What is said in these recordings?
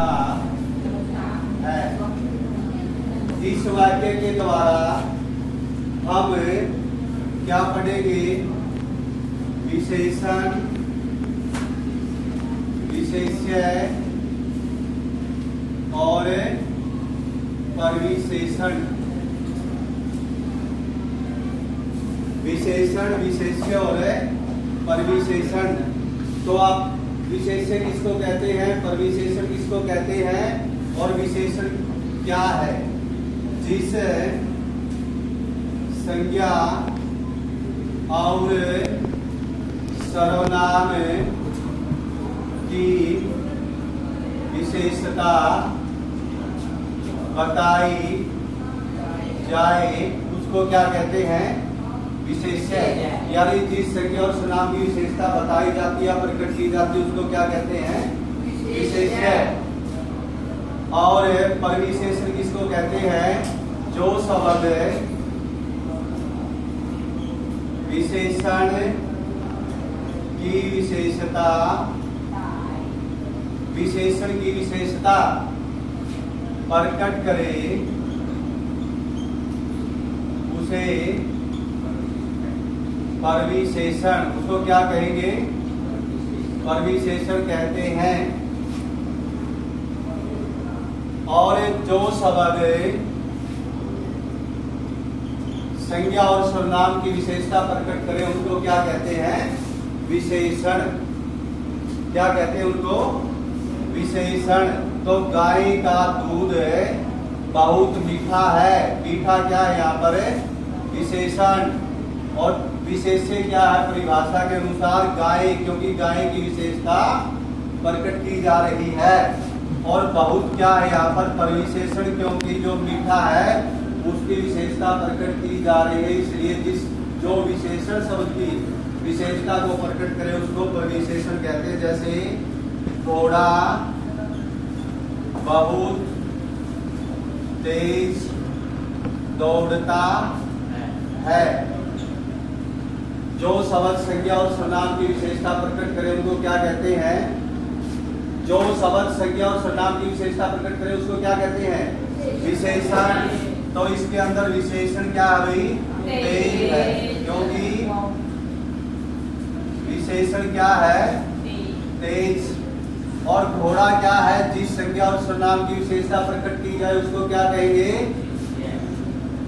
होता है। इस वाक्य के द्वारा हम क्या पढ़ेंगे? विशेषण, विशेष्य और परिविशेषण। विशेषण, विशेष्य और परिविशेषण। तो आप विशेष्य किसको कहते हैं, परिविशेषण किसको कहते हैं, और विशेषण क्या है? जिस संज्ञा और सर्वनाम की विशेषता बताई जाए उसको क्या कहते हैं? विशेष्य। यानी जिस संज्ञा और सर्वनाम की विशेषता बताई जाती है, प्रकट की जाती है, उसको क्या कहते हैं? विशेष्य। और परिविशेषण किसको कहते हैं? जो शब्द विशेषण की विशेषता, विशेषण की विशेषता प्रकट करे उसे परिविशेषण, उसको क्या कहेंगे? परिविशेषण कहते हैं। और जो शब्द संज्ञा और सर्वनाम की विशेषता प्रकट करें उनको क्या कहते हैं? विशेषण। क्या कहते हैं उनको? विशेषण। तो गाय का दूध बहुत मीठा है। मीठा क्या है यहाँ पर? विशेषण। और विशेष्य क्या है? परिभाषा के अनुसार गाय, क्योंकि गाय की विशेषता प्रकट की जा रही है। और बहुत क्या है यहाँ पर? परिविशेषण, क्योंकि जो मीठा है उसकी विशेषता प्रकट की जा रही है। इसलिए जिस जो विशेषण शब्द की विशेषता को प्रकट करे उसको परिविशेषण कहते हैं। जैसे घोड़ा बहुत तेज दौड़ता है। जो शब्द संज्ञा और सर्वनाम की विशेषता प्रकट करे उनको क्या कहते हैं? जो शब्द संज्ञा और सर्वनाम की विशेषता प्रकट करे उसको क्या कहते हैं? विशेषण। तो इसके अंदर विशेषण क्या है भाई? तेज है, क्योंकि विशेषण क्या है? तेज। और घोड़ा क्या है? जिस संज्ञा और सर्वनाम की विशेषता प्रकट की जाए उसको क्या कहेंगे?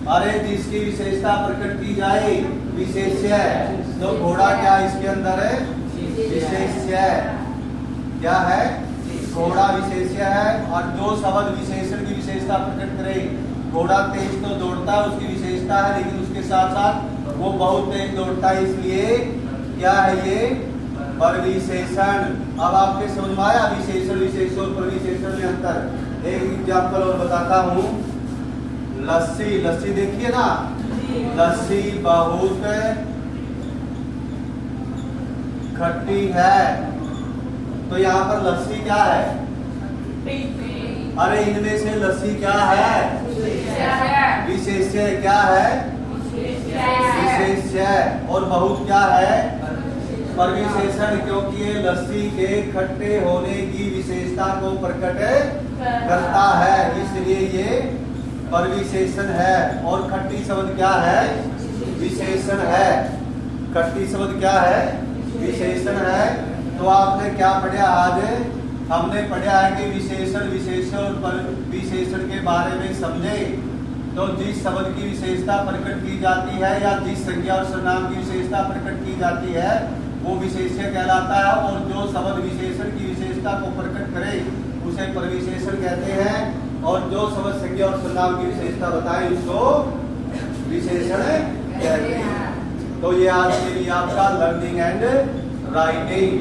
अरे जिसकी विशेषता प्रकट की जाए विशेष्य। तो घोड़ा क्या इसके अंदर है? विशेष्य। क्या है? घोड़ा विशेष्य है। और जो शब्द विशेषण की विशेषता प्रकट करे, घोड़ा तेज तो दौड़ता है उसकी विशेषता है, लेकिन उसके साथ साथ वो बहुत तेज दौड़ता है, इसलिए क्या है ये? परिविशेषण। अब आपके समझ में आया विशेषण, विशेष्य और परिविशेषण में अंतर? एक एग्जाम्पल और बताता हूँ। लस्सी, लस्सी देखिए ना, लस्सी बहुत खट्टी है। तो यहाँ पर लस्सी क्या है? अरे इनमें से लस्सी क्या है? विशेष्य। क्या है? विशेष्य। और बहुत क्या है? परिविशेषण, क्योंकि ये लस्सी के खट्टे होने की विशेषता को प्रकट करता है, इसलिए ये परिविशेषण है। और खट्टी शब्द क्या है? विशेषण है। खट्टी शब्द क्या है? विशेषण है। तो आपने क्या पढ़ा आज? हमने पढ़ा है कि विशेषण, विशेष्य और परिविशेषण के बारे में समझे। तो जिस शब्द की विशेषता प्रकट की जाती है या जिस संज्ञा और सर्वनाम की विशेषता प्रकट की जाती है वो विशेष्य कहलाता है। और जो शब्द विशेषण की विशेषता को प्रकट करे उसे परिविशेषण कहते हैं। और जो शब्द संज्ञा और सर्वनाम की विशेषता बताए उसको विशेषण कहते हैं। तो ये आज के लिए आपका लर्निंग एंड राइटिंग